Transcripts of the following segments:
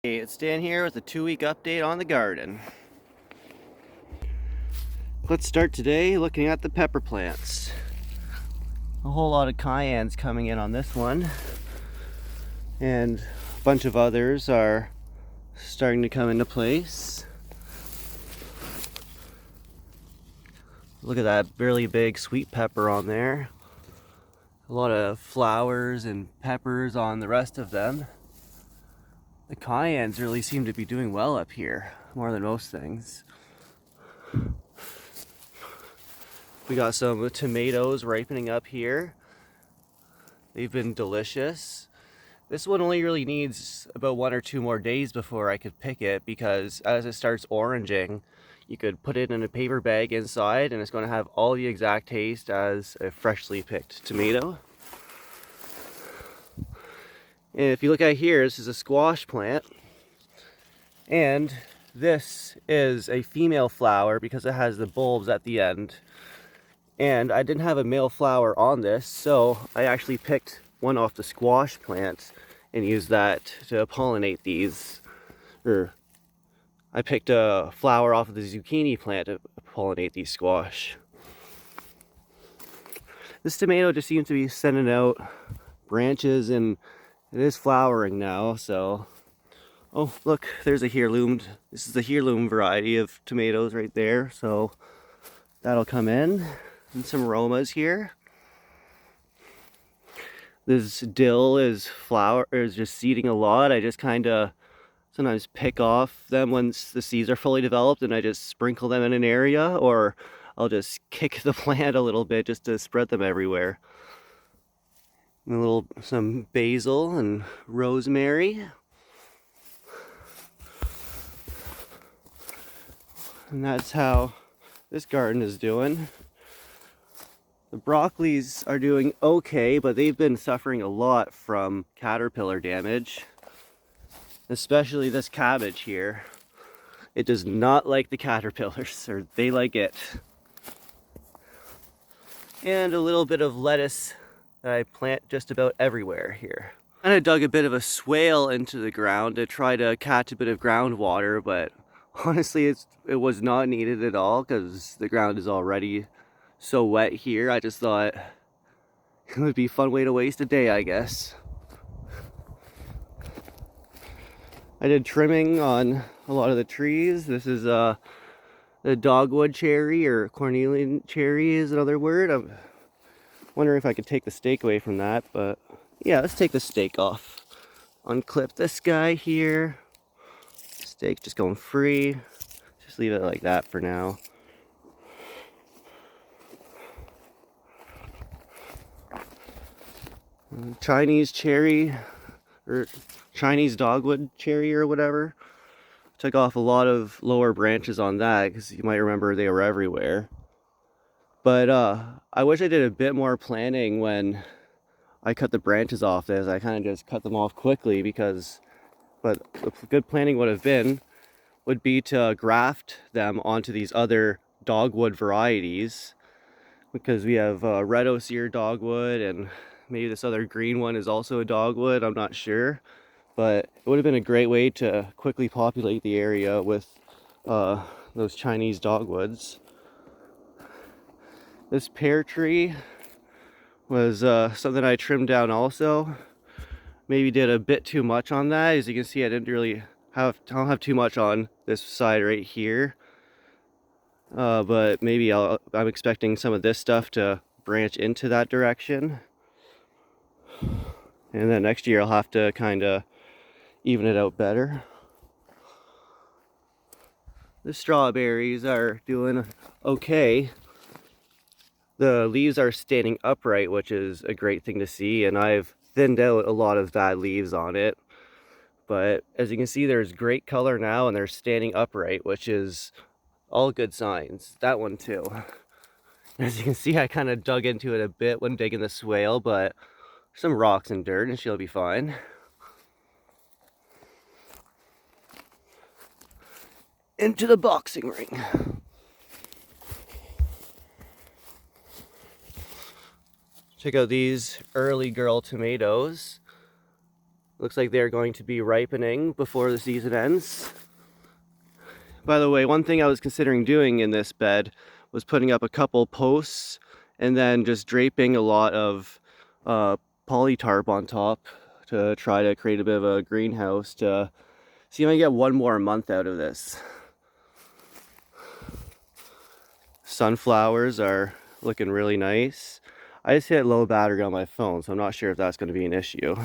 Hey, it's Dan here with a 2-week update on the garden. Let's start today looking at the pepper plants. A whole lot of cayennes coming in on this one, and a bunch of others are starting to come into place. Look at that really big sweet pepper on there. A lot of flowers and peppers on the rest of them. The cayennes really seem to be doing well up here, more than most things. We got some tomatoes ripening up here. They've been delicious. This one only really needs about 1 or 2 more days before I could pick it, because as it starts oranging, you could put it in a paper bag inside and it's going to have all the exact taste as a freshly picked tomato. And if you look at here, this is a squash plant, and this is a female flower because it has the bulbs at the end. And I didn't have a male flower on this, so I actually picked one off the squash plant and used that to pollinate these. Or I picked a flower off of the zucchini plant to pollinate these squash. This tomato just seems to be sending out branches, and it is flowering now, so... Oh, look, there's a heirloom. This is the heirloom variety of tomatoes right there, so that'll come in. And some aromas here. This dill is just seeding a lot. I just kind of sometimes pick off them once the seeds are fully developed, and I just sprinkle them in an area, or I'll just kick the plant a little bit just to spread them everywhere. And some basil and rosemary. And that's how this garden is doing. The broccolis are doing okay, but they've been suffering a lot from caterpillar damage. Especially this cabbage here. It does not like the caterpillars, or they like it. And a little bit of lettuce that I plant just about everywhere here. And I dug a bit of a swale into the ground to try to catch a bit of groundwater, but honestly it was not needed at all because the ground is already so wet here. I just thought it would be a fun way to waste a day, I guess. I did trimming on a lot of the trees. This is the dogwood cherry, or cornelian cherry is another word. I'm wondering if I could take the stake away from that, but yeah, let's take the stake off. Unclip this guy here. Stake just going free. Just leave it like that for now. Chinese cherry, or Chinese dogwood cherry or whatever. Took off a lot of lower branches on that because you might remember they were everywhere. But I wish I did a bit more planning when I cut the branches off this. I kind of just cut them off quickly but the good planning would be to graft them onto these other dogwood varieties, because we have red osier dogwood, and maybe this other green one is also a dogwood, I'm not sure. But it would have been a great way to quickly populate the area with those Chinese dogwoods. This pear tree was something I trimmed down also. Maybe did a bit too much on that. As you can see, I don't have too much on this side right here. But maybe I'm expecting some of this stuff to branch into that direction. And then next year I'll have to kind of even it out better. The strawberries are doing okay. The leaves are standing upright, which is a great thing to see, and I've thinned out a lot of bad leaves on it. But as you can see, there's great color now, and they're standing upright, which is all good signs. That one too. As you can see, I kind of dug into it a bit when digging the swale, but some rocks and dirt and she'll be fine. Into the boxing ring. Check out these early girl tomatoes. Looks like they're going to be ripening before the season ends. By the way, one thing I was considering doing in this bed was putting up a couple posts and then just draping a lot of polytarp on top to try to create a bit of a greenhouse to see if I can get one more month out of this. Sunflowers are looking really nice. I just hit low battery on my phone, so I'm not sure if that's going to be an issue.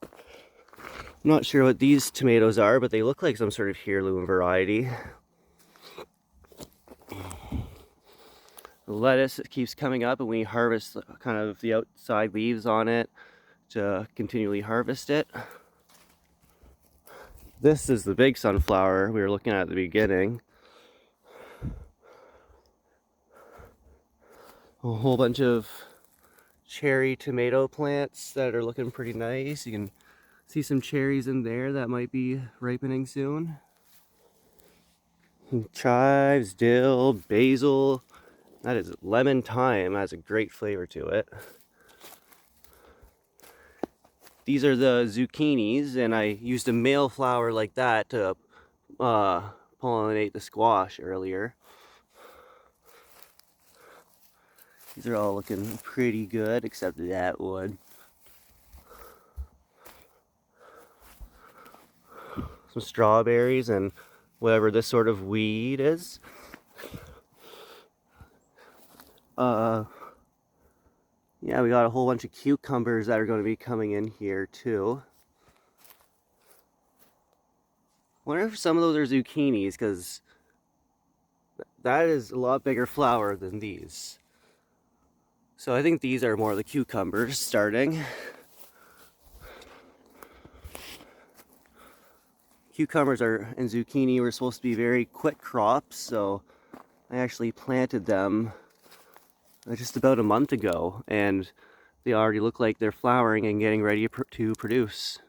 I'm not sure what these tomatoes are, but they look like some sort of heirloom variety. The lettuce keeps coming up, and we harvest kind of the outside leaves on it to continually harvest it. This is the big sunflower we were looking at the beginning. A whole bunch of cherry tomato plants that are looking pretty nice. You can see some cherries in there that might be ripening soon. Chives, dill, basil. That is lemon thyme. Has a great flavor to it. These are the zucchinis, and I used a male flower like that to pollinate the squash earlier. These are all looking pretty good, except that one. Some strawberries and whatever this sort of weed is. Yeah, we got a whole bunch of cucumbers that are going to be coming in here too. Wonder if some of those are zucchinis, because that is a lot bigger flower than these. So I think these are more the cucumbers starting. Cucumbers and zucchini were supposed to be very quick crops, so I actually planted them just about a month ago, and they already look like they're flowering and getting ready to produce.